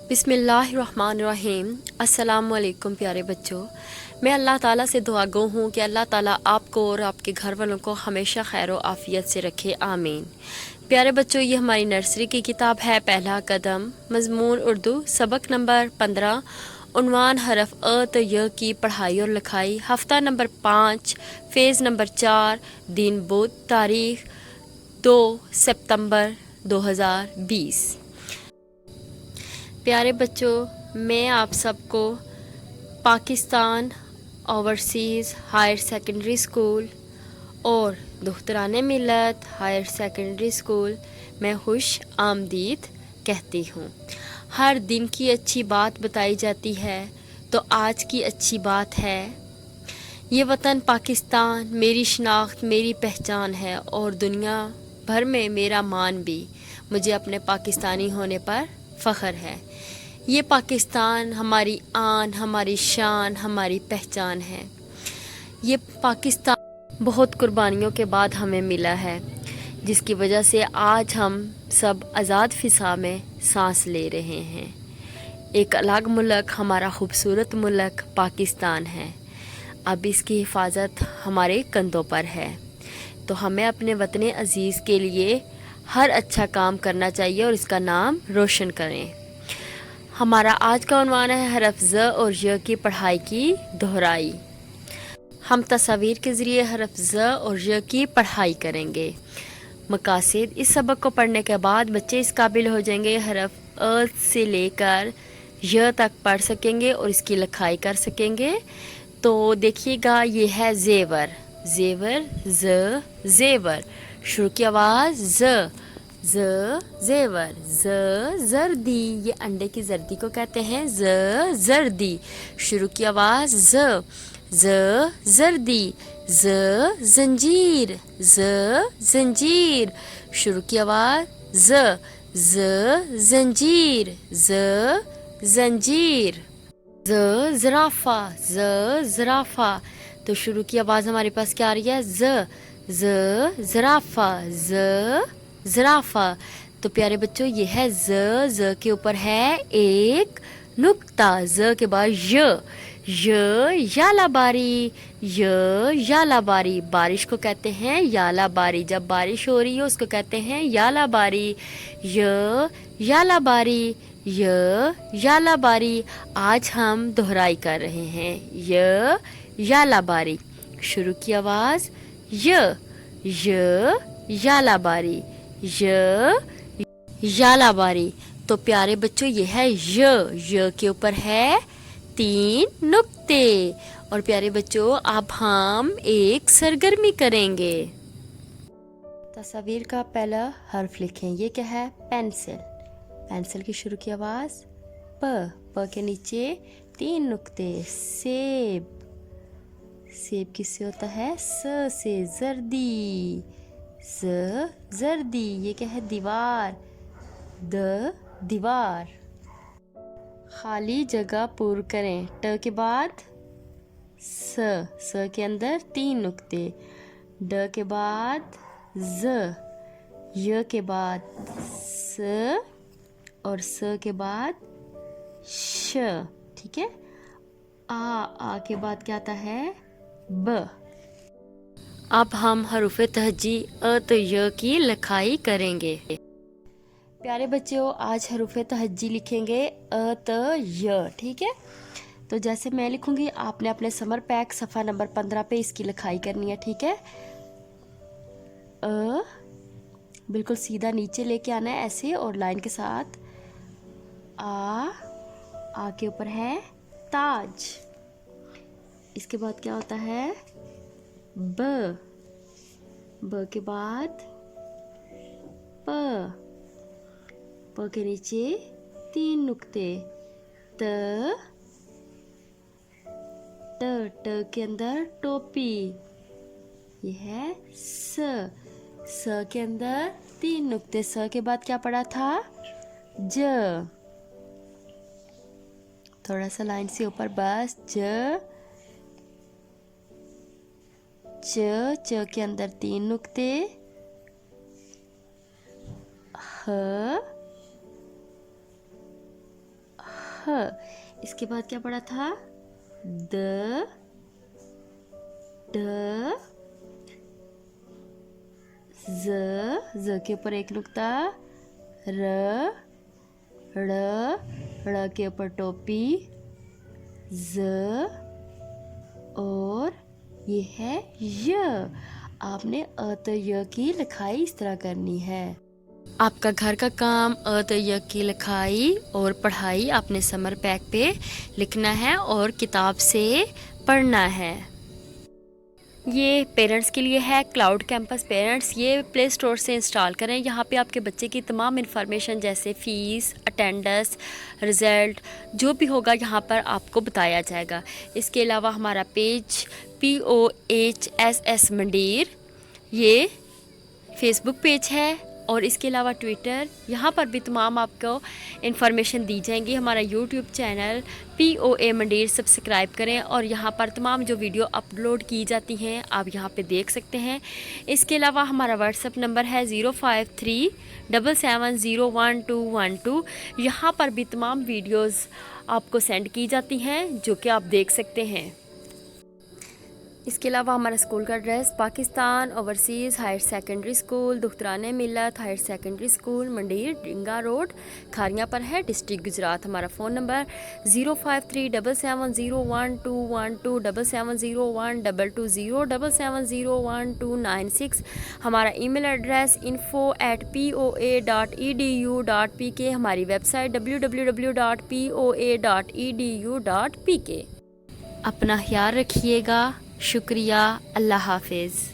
बिस्मिल्लाहिर्रहमानिर्रहीम। अस्सलामुअलैकुम प्यारे बच्चों, मैं अल्लाह ताला से दुआ गो हूँ कि अल्लाह ताला आपको और आपके घर वालों को हमेशा खैर व आफ़ियत से रखे, आमीन। प्यारे बच्चों, ये हमारी नर्सरी की किताब है पहला कदम, मज़मून उर्दू, सबक नंबर 15, उन्वान हरफ अ तो य की पढ़ाई और लिखाई, हफ्ता नंबर 5, फ़ेज़ नंबर 4, दिन बुध, तारीख़ 2 सितंबर 2020। प्यारे बच्चों, मैं आप सबको Pakistan overseas higher secondary school और दुख्तरान मिलत हायर सेकेंडरी स्कूल में खुश आमदीद कहती हूँ। हर दिन की अच्छी बात बताई जाती है, तो आज की अच्छी बात है, ये वतन पाकिस्तान मेरी शनाख्त मेरी पहचान है और दुनिया भर में मेरा मान भी। मुझे अपने पाकिस्तानी होने पर फ़ख्र है। ये पाकिस्तान हमारी आन, हमारी शान, हमारी पहचान है। ये पाकिस्तान बहुत कुर्बानियों के बाद हमें मिला है, जिसकी वजह से आज हम सब आज़ाद फ़िज़ा में सांस ले रहे हैं। एक अलग मुल्क, हमारा खूबसूरत मुल्क पाकिस्तान है। अब इसकी हिफाजत हमारे कंधों पर है, तो हमें अपने वतन अज़ीज़ के लिए हर अच्छा काम करना चाहिए और इसका नाम रोशन करें। हमारा आज का उन्वान है हरफ ज़ और य की पढ़ाई की दोहराई। हम तस्वीर के ज़रिए हरफ ज़ और य की पढ़ाई करेंगे। मकासद, इस सबक को पढ़ने के बाद बच्चे इस काबिल हो जाएंगे हरफ अ से लेकर य तक पढ़ सकेंगे और इसकी लिखाई कर सकेंगे। तो देखिएगा, ये है ज़ेवर, ज़ेवर ज़, ज़ेवर, शुरू की आवाज़ ज़, ज़ ज़ेवर, ज़ ज़र्दी, ये अंडे की जर्दी को कहते हैं ज़ ज़र्दी, शुरू की आवाज़ ज़, ज़ ज़र्दी, ज़ ज़ंजीर, ज़ ज़ंजीर, शुरू की आवाज़ ज़, ज़ ज़ंजीर, ज़ ज़ंजीर, ज़ ज़राफ़ा, ज़ ज़राफ़ा, तो शुरू की आवाज़ हमारे पास क्या आ रही है, ज़, ज़ ज़राफ़ा, ज़ ज़राफ़ा। तो प्यारे बच्चों, ये है ज़ के ऊपर है एक नुक्ता, ज़ के बाद यालाबारी, यालाबारी, बारिश को कहते हैं यालाबारी, जब बारिश हो रही है उसको कहते हैं यालाबारी, यालाबारी, यालाबारी। आज हम दोहराई कर रहे हैं, यालाबारी, शुरू की आवाज़ यालाबारी, यालाबारी। तो प्यारे बच्चों, ये है य के ऊपर है 3 नुक्ते। और प्यारे बच्चों, अब हम एक सरगर्मी करेंगे। तस्वीर का पहला हर्फ लिखें। ये क्या है, पेंसिल, पेंसिल की शुरू की आवाज़ प के नीचे 3 नुक्ते। सेब, सेब किससे होता है, स से, जर्दी, स जर्दी, ये क्या है, दीवार, द दीवार। खाली जगह पूर्ण करें, ट के बाद स के अंदर 3 नुक्ते, ड के बाद ज, य के बाद स और स के बाद श, ठीक है। आ के बाद क्या आता है, ब। अब हम हरूफ तहजी अ तो य की लिखाई करेंगे। प्यारे बच्चों, आज हरूफ तहजी लिखेंगे अ त य, ठीक है। तो जैसे मैं लिखूंगी, आपने अपने समर पैक सफ़ा नंबर 15 पे इसकी लिखाई करनी है, ठीक है। अ बिल्कुल सीधा नीचे लेके आना है ऐसे और लाइन के साथ। आ के ऊपर है ताज, इसके बाद क्या होता है, ब के बाद प के नीचे 3 नुक्ते, त के अंदर टोपी, ये है स के अंदर 3 नुक्ते, स के बाद क्या पड़ा था, ज, थोड़ा सा लाइन से ऊपर बस, च के अंदर 3 नुक्ते, ह اس کے بعد کیا پڑھا تھا؟ د ڈ ز کے اوپر ایک نقطہ، ر ڑ کے اوپر ٹوپی، ز اور یہ ہے ی۔ آپ نے ا ی کی لکھائی اس طرح کرنی ہے۔ آپ کا گھر کا کام ا ی کی لکھائی اور پڑھائی آپ نے سمر پیک پہ لکھنا ہے اور کتاب سے پڑھنا ہے۔ یہ پیرنٹس کے لیے ہے، کلاؤڈ کیمپس پیرنٹس، یہ پلے اسٹور سے انسٹال کریں۔ یہاں پہ آپ کے بچے کی تمام انفارمیشن جیسے فیس، اٹینڈنس، رزلٹ جو بھی ہوگا یہاں پر آپ کو بتایا جائے گا۔ اس کے علاوہ ہمارا پیج POHSS منڈیر، یہ فیس بک پیج ہے، اور اس کے علاوہ ٹویٹر، یہاں پر بھی تمام آپ کو انفارمیشن دی جائیں گی۔ ہمارا یوٹیوب چینل POA منڈیر سبسکرائب کریں اور یہاں پر تمام جو ویڈیو اپلوڈ کی جاتی ہیں آپ یہاں پہ دیکھ سکتے ہیں۔ اس کے علاوہ ہمارا واٹس ایپ نمبر ہے 05377011212، یہاں پر بھی تمام ویڈیوز آپ کو سینڈ کی جاتی ہیں جو کہ آپ دیکھ سکتے ہیں۔ اس کے علاوہ ہمارا اسکول کا address Pakistan overseas higher secondary school, Dukhtaran Millat higher secondary school, منڈیر ڈنگا روڈ، کھاریاں پر ہے، ڈسٹرکٹ گجرات۔ ہمارا فون نمبر 05377011212 77012207701296۔ ہمارا ای میل ایڈریس info@poa.edu.pk، ہماری ویب سائٹ www.poa.edu.pk۔ اپنا خیال رکھیے گا، شکریہ، اللہ حافظ۔